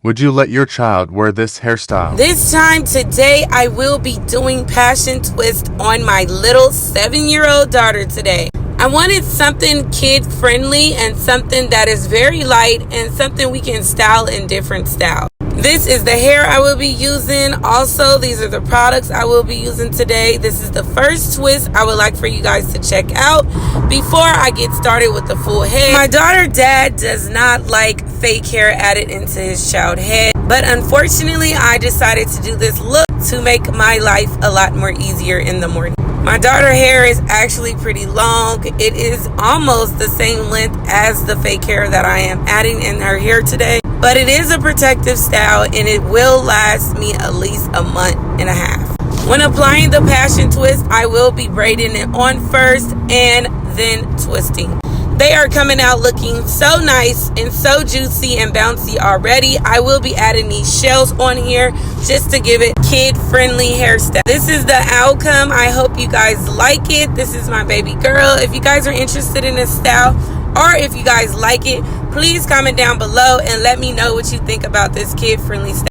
Would you let your child wear this hairstyle? This time today, I will be doing passion twist on my little 7-year-old daughter today. I wanted something kid friendly and something that is very light and something we can style in different styles. This is the hair I will be using. Also, these are the products I will be using today. This is the first twist I would like for you guys to check out before I get started with the full head. My daughter's dad does not like fake hair added into his child head, but unfortunately I decided to do this look to make my life a lot more easier in the morning. My daughter's hair is actually pretty long. It is almost the same length as the fake hair that I am adding in her hair today. But it is a protective style and it will last me at least a month and a half. When applying the passion twist, I will be braiding it on first and then twisting. They are coming out looking so nice and so juicy and bouncy already. I will be adding these shells on here just to give it kid-friendly hairstyle. This is the outcome. I hope you guys like it. This is my baby girl. If you guys are interested in this style, or if you guys like it, please comment down below and let me know what you think about this kid-friendly style.